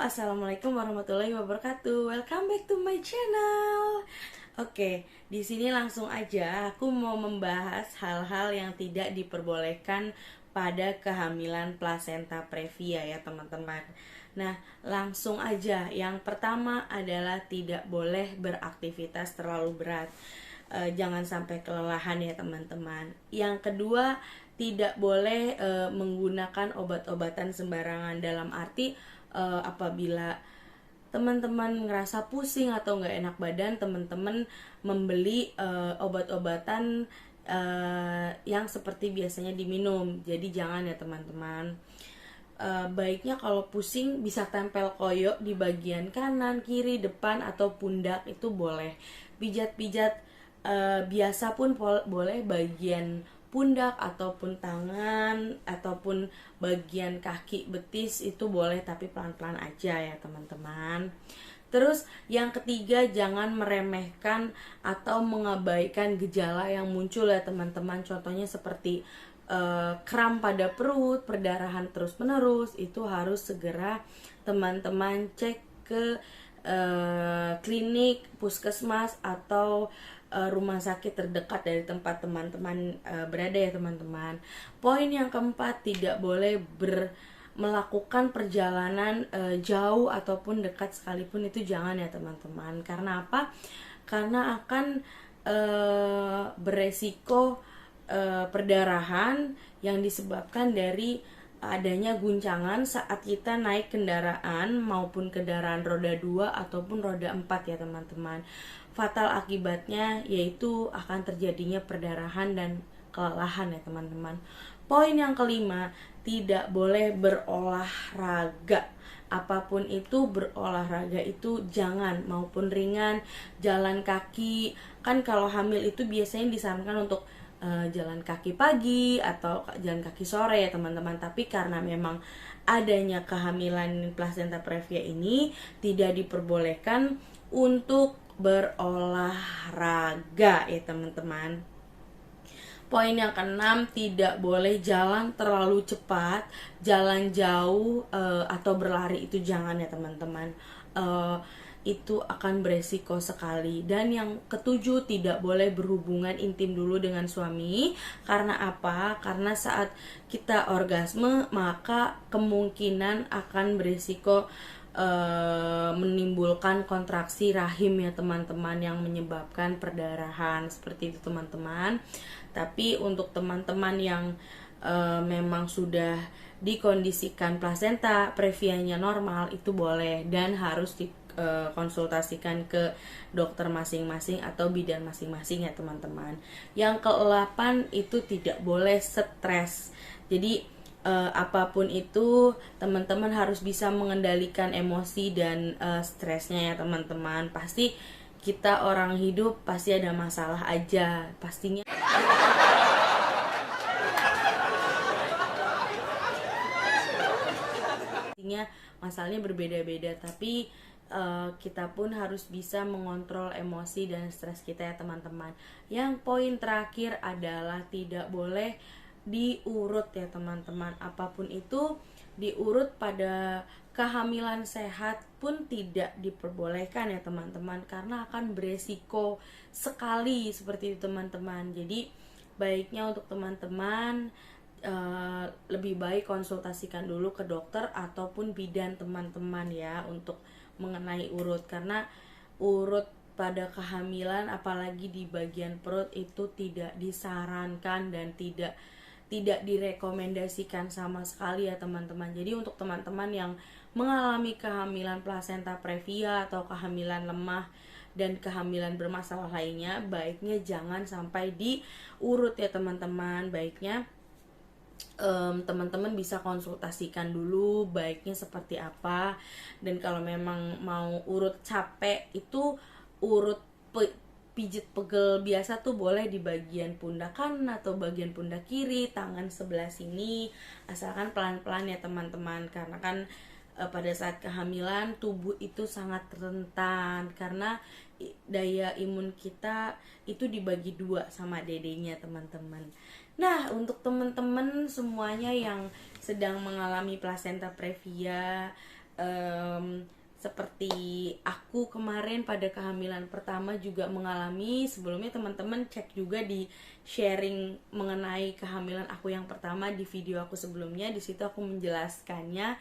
Assalamualaikum warahmatullahi wabarakatuh. Welcome back to my channel. Oke, di sini langsung aja aku mau membahas hal-hal yang tidak diperbolehkan pada kehamilan plasenta previa ya teman-teman. Nah, langsung aja. Yang pertama adalah tidak boleh beraktivitas terlalu berat. Jangan sampai kelelahan ya teman-teman. Yang kedua, tidak boleh menggunakan obat-obatan sembarangan, dalam arti apabila teman-teman ngerasa pusing atau nggak enak badan, teman-teman membeli obat-obatan yang seperti biasanya diminum. Jadi jangan ya teman-teman. Baiknya kalau pusing bisa tempel koyo di bagian kanan, kiri, depan, atau pundak itu boleh. Pijat-pijat biasa pun boleh, bagian pundak ataupun tangan ataupun bagian kaki betis itu boleh, tapi pelan-pelan aja ya teman-teman. Terus yang ketiga, jangan meremehkan atau mengabaikan gejala yang muncul ya teman-teman. Contohnya seperti kram pada perut, perdarahan terus-menerus, itu harus segera teman-teman cek ke klinik, puskesmas, atau rumah sakit terdekat dari tempat teman-teman berada ya teman-teman. Poin yang keempat, tidak boleh melakukan perjalanan jauh ataupun dekat sekalipun, itu jangan ya teman-teman. Karena apa? Karena akan beresiko perdarahan yang disebabkan dari adanya guncangan saat kita naik kendaraan, maupun kendaraan roda 2 ataupun roda 4 ya teman-teman. Fatal akibatnya yaitu akan terjadinya perdarahan dan kelelahan ya teman-teman. Poin yang kelima, tidak boleh berolahraga. Apapun itu, berolahraga itu jangan, maupun ringan, jalan kaki. Kan kalau hamil itu biasanya disarankan untuk jalan kaki pagi atau jalan kaki sore ya teman-teman. Tapi karena memang adanya kehamilan plasenta previa ini, tidak diperbolehkan untuk berolahraga ya teman-teman. Poin yang keenam, tidak boleh jalan terlalu cepat, jalan jauh atau berlari, itu jangan ya teman-teman. Itu akan beresiko sekali. Dan yang ketujuh, tidak boleh berhubungan intim dulu dengan suami. Karena apa? Karena saat kita orgasme, maka kemungkinan akan beresiko menimbulkan kontraksi rahim ya teman-teman, yang menyebabkan perdarahan seperti itu teman-teman. Tapi untuk teman-teman yang memang sudah dikondisikan plasenta previanya normal, itu boleh dan harus konsultasikan ke dokter masing-masing atau bidan masing-masing ya teman-teman. Yang ke-8 itu tidak boleh stres. Jadi apapun itu, teman-teman harus bisa mengendalikan emosi dan stresnya ya teman-teman. Pasti kita orang hidup pasti ada masalah aja pastinya. Masalahnya berbeda-beda, tapi kita pun harus bisa mengontrol emosi dan stres kita ya teman-teman. Yang poin terakhir adalah tidak boleh diurut ya teman-teman. Apapun itu, diurut pada kehamilan sehat pun tidak diperbolehkan ya teman-teman, karena akan beresiko sekali seperti itu teman-teman. Jadi baiknya untuk teman-teman lebih baik konsultasikan dulu ke dokter ataupun bidan teman-teman ya, untuk mengenai urut. Karena urut pada kehamilan, apalagi di bagian perut, itu tidak disarankan dan tidak direkomendasikan sama sekali ya teman-teman. Jadi untuk teman-teman yang mengalami kehamilan plasenta previa atau kehamilan lemah dan kehamilan bermasalah lainnya, baiknya jangan sampai diurut ya teman-teman. Baiknya teman-teman bisa konsultasikan dulu baiknya seperti apa. Dan kalau memang mau urut capek, itu urut pijit pegel biasa tuh boleh di bagian pundak kanan atau bagian pundak kiri, tangan sebelah sini, asalkan pelan-pelan ya teman-teman. Karena kan pada saat kehamilan tubuh itu sangat rentan, karena daya imun kita itu dibagi dua sama dedenya teman-teman. Nah, untuk teman-teman semuanya yang sedang mengalami plasenta previa, seperti aku kemarin pada kehamilan pertama juga mengalami. Sebelumnya teman-teman cek juga di sharing mengenai kehamilan aku yang pertama di video aku sebelumnya, di situ aku menjelaskannya.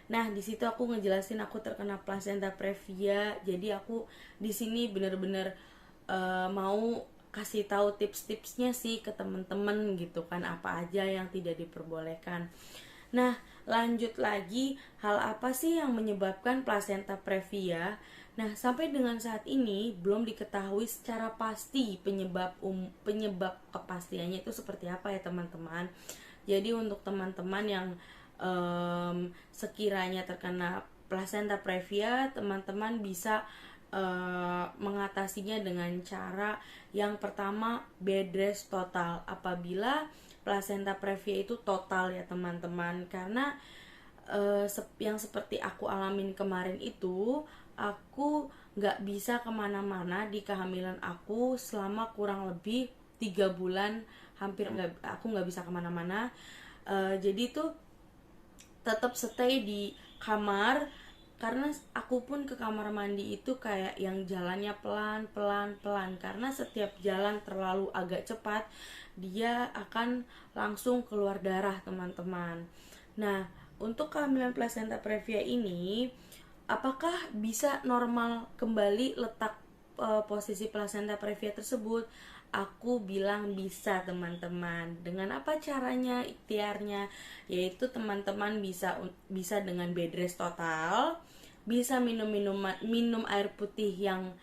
Nah, di situ aku ngejelasin aku terkena placenta previa. Jadi aku di sini bener-bener mau kasih tahu tips-tipsnya sih ke temen-temen gitu kan, apa aja yang tidak diperbolehkan. Nah, lanjut lagi, hal apa sih yang menyebabkan placenta previa? Nah, sampai dengan saat ini belum diketahui secara pasti penyebab kepastiannya itu seperti apa ya teman-teman. Jadi untuk teman-teman yang sekiranya terkena placenta previa, teman-teman bisa mengatasinya dengan cara yang pertama, bed rest total. Apabila placenta previa itu total ya teman-teman, karena yang seperti aku alamin kemarin itu, aku nggak bisa kemana-mana di kehamilan aku selama kurang lebih 3 bulan, hampir aku nggak bisa kemana-mana. Jadi tuh tetap stay di kamar, karena aku pun ke kamar mandi itu kayak yang jalannya pelan karena setiap jalan terlalu agak cepat dia akan langsung keluar darah teman-teman. Nah, untuk kehamilan placenta previa ini apakah bisa normal kembali letak posisi placenta previa tersebut? Aku bilang bisa teman-teman. Dengan apa caranya, ikhtiarnya? Yaitu teman-teman bisa dengan bed rest total, bisa minum air putih yang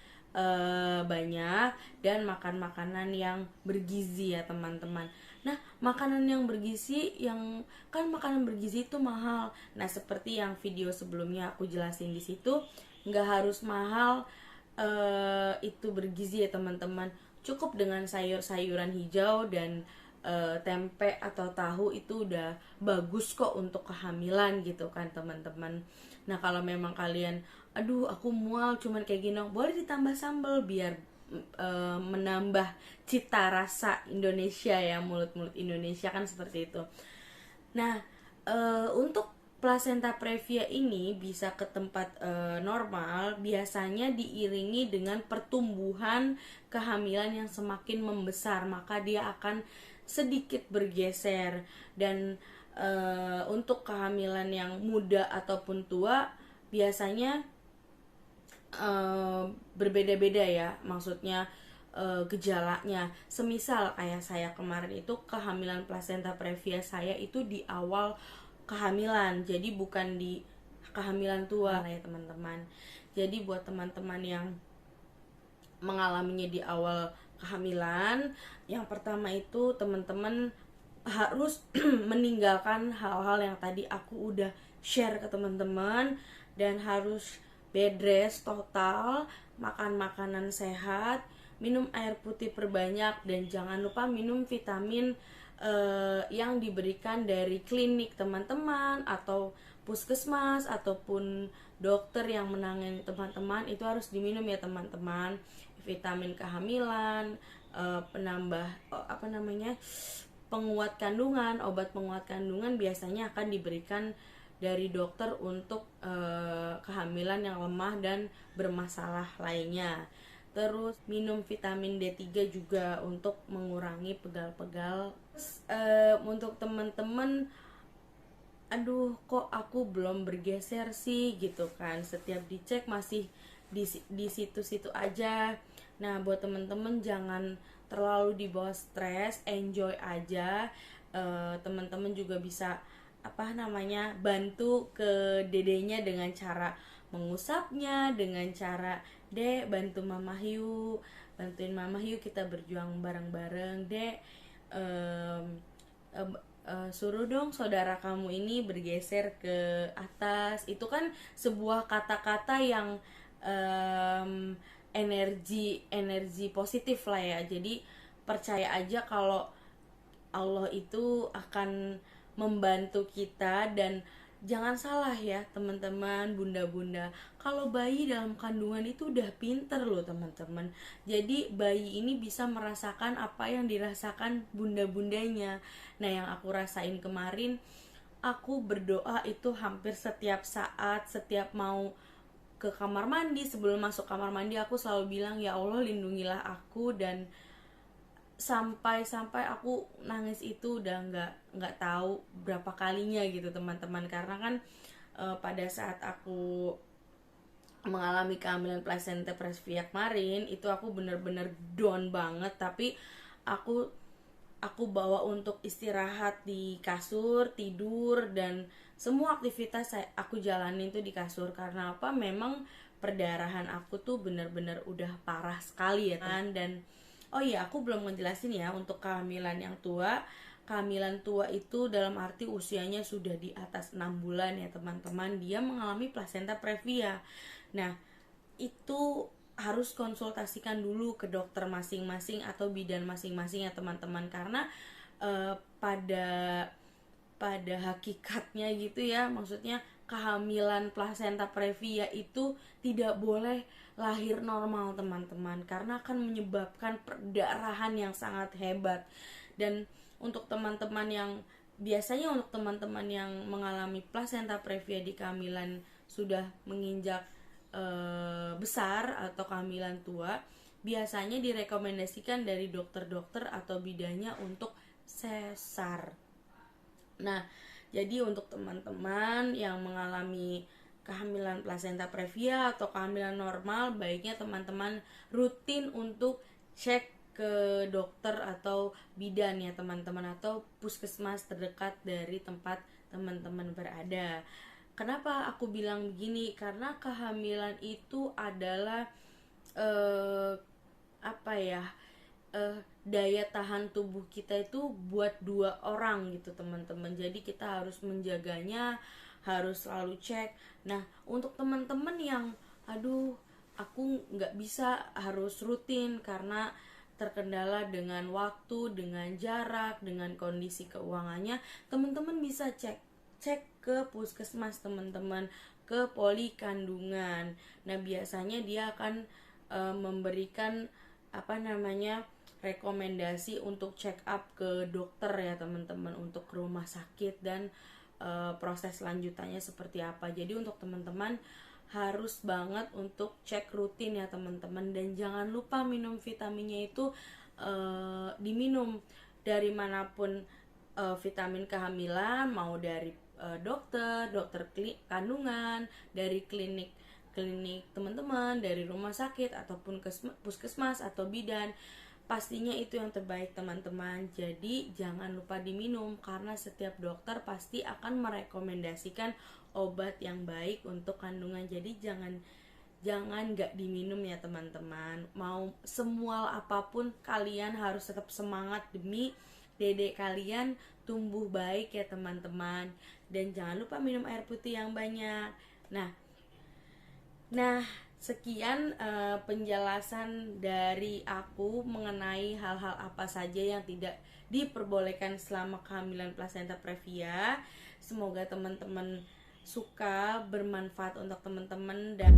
banyak, dan makan makanan yang bergizi ya teman-teman. Nah, makanan yang bergizi, makanan bergizi itu mahal. Nah, seperti yang video sebelumnya aku jelasin di situ, nggak harus mahal itu bergizi ya teman-teman. Cukup dengan sayur-sayuran hijau dan tempe atau tahu itu udah bagus kok untuk kehamilan gitu kan teman-teman. Nah, kalau memang kalian aduh aku mual cuman kayak gini, boleh ditambah sambal biar menambah cita rasa Indonesia ya, mulut-mulut Indonesia kan seperti itu. Nah, untuk placenta previa ini bisa ke tempat normal biasanya diiringi dengan pertumbuhan kehamilan yang semakin membesar, maka dia akan sedikit bergeser. Dan untuk kehamilan yang muda ataupun tua biasanya berbeda-beda ya, maksudnya gejalanya. Semisal kayak saya kemarin itu kehamilan placenta previa saya itu di awal kehamilan, jadi bukan di kehamilan tua ya teman-teman. Jadi buat teman-teman yang mengalaminya di awal kehamilan, yang pertama itu teman-teman harus meninggalkan hal-hal yang tadi aku udah share ke teman-teman, dan harus bed rest total, makan makanan sehat, minum air putih perbanyak, dan jangan lupa minum vitamin yang diberikan dari klinik teman-teman atau puskesmas ataupun dokter yang menangani teman-teman, itu harus diminum ya teman-teman. Vitamin kehamilan, penambah penguat kandungan, obat penguat kandungan biasanya akan diberikan dari dokter untuk kehamilan yang lemah dan bermasalah lainnya. Terus minum vitamin D3 juga untuk mengurangi pegal-pegal. Untuk teman-teman, aduh kok aku belum bergeser sih gitu kan, setiap dicek masih di situ-situ aja. Nah, buat teman-teman jangan terlalu dibawa stres, enjoy aja. Teman-teman juga bisa bantu ke dedenya dengan cara mengusapnya, dengan cara Dek bantu Mama Hyu, bantuin Mama Hyu, kita berjuang bareng-bareng Dek. Suruh dong saudara kamu ini bergeser ke atas. Itu kan sebuah kata-kata yang energi positif lah ya. Jadi percaya aja kalau Allah itu akan membantu kita. Dan jangan salah ya teman-teman, bunda-bunda, kalau bayi dalam kandungan itu udah pinter loh teman-teman. Jadi bayi ini bisa merasakan apa yang dirasakan bunda-bundanya. Nah, yang aku rasain kemarin, aku berdoa itu hampir setiap saat, setiap mau ke kamar mandi. Sebelum masuk kamar mandi aku selalu bilang, ya Allah lindungilah aku. Dan sampai aku nangis itu udah nggak tahu berapa kalinya gitu teman-teman, karena kan pada saat aku mengalami kehamilan placenta previa kemarin itu aku bener-bener down banget, tapi aku bawa untuk istirahat di kasur, tidur, dan semua aktivitas aku jalanin tuh di kasur. Karena apa? Memang perdarahan aku tuh bener-bener udah parah sekali ya kan. Dan oh iya, aku belum ngejelasin ya untuk kehamilan yang tua. Kehamilan tua itu dalam arti usianya sudah di atas 6 bulan ya teman-teman. Dia mengalami placenta previa. Nah, itu harus konsultasikan dulu ke dokter masing-masing atau bidan masing-masing ya teman-teman. Karena pada hakikatnya gitu ya, maksudnya kehamilan placenta previa itu tidak boleh lahir normal teman-teman, karena akan menyebabkan perdarahan yang sangat hebat. Dan untuk teman-teman yang mengalami placenta previa di kehamilan sudah menginjak besar atau kehamilan tua, biasanya direkomendasikan dari dokter-dokter atau bidannya untuk sesar. Nah, jadi untuk teman-teman yang mengalami kehamilan placenta previa atau kehamilan normal, baiknya teman-teman rutin untuk cek ke dokter atau bidan ya teman-teman, atau puskesmas terdekat dari tempat teman-teman berada. Kenapa aku bilang begini? Karena kehamilan itu adalah daya tahan tubuh kita itu buat 2 orang gitu teman-teman. Jadi kita harus menjaganya, harus selalu cek. Nah, untuk teman-teman yang aku nggak bisa harus rutin karena terkendala dengan waktu, dengan jarak, dengan kondisi keuangannya, teman-teman bisa cek ke puskesmas teman-teman, ke poli kandungan. Nah, biasanya dia akan memberikan rekomendasi untuk check up ke dokter ya teman-teman, untuk ke rumah sakit dan proses lanjutannya seperti apa. Jadi untuk teman-teman harus banget untuk cek rutin ya teman-teman, dan jangan lupa minum vitaminnya itu diminum dari manapun. Vitamin kehamilan mau dari dokter kandungan, dari klinik teman-teman, dari rumah sakit ataupun puskesmas atau bidan, pastinya itu yang terbaik teman-teman. Jadi jangan lupa diminum, karena setiap dokter pasti akan merekomendasikan obat yang baik untuk kandungan. Jadi jangan gak diminum ya teman-teman. Mau semual apapun, kalian harus tetap semangat demi dedek kalian tumbuh baik ya teman-teman. Dan jangan lupa minum air putih yang banyak. Nah, sekian penjelasan dari aku mengenai hal-hal apa saja yang tidak diperbolehkan selama kehamilan placenta previa. Semoga teman-teman suka, bermanfaat untuk teman-teman, dan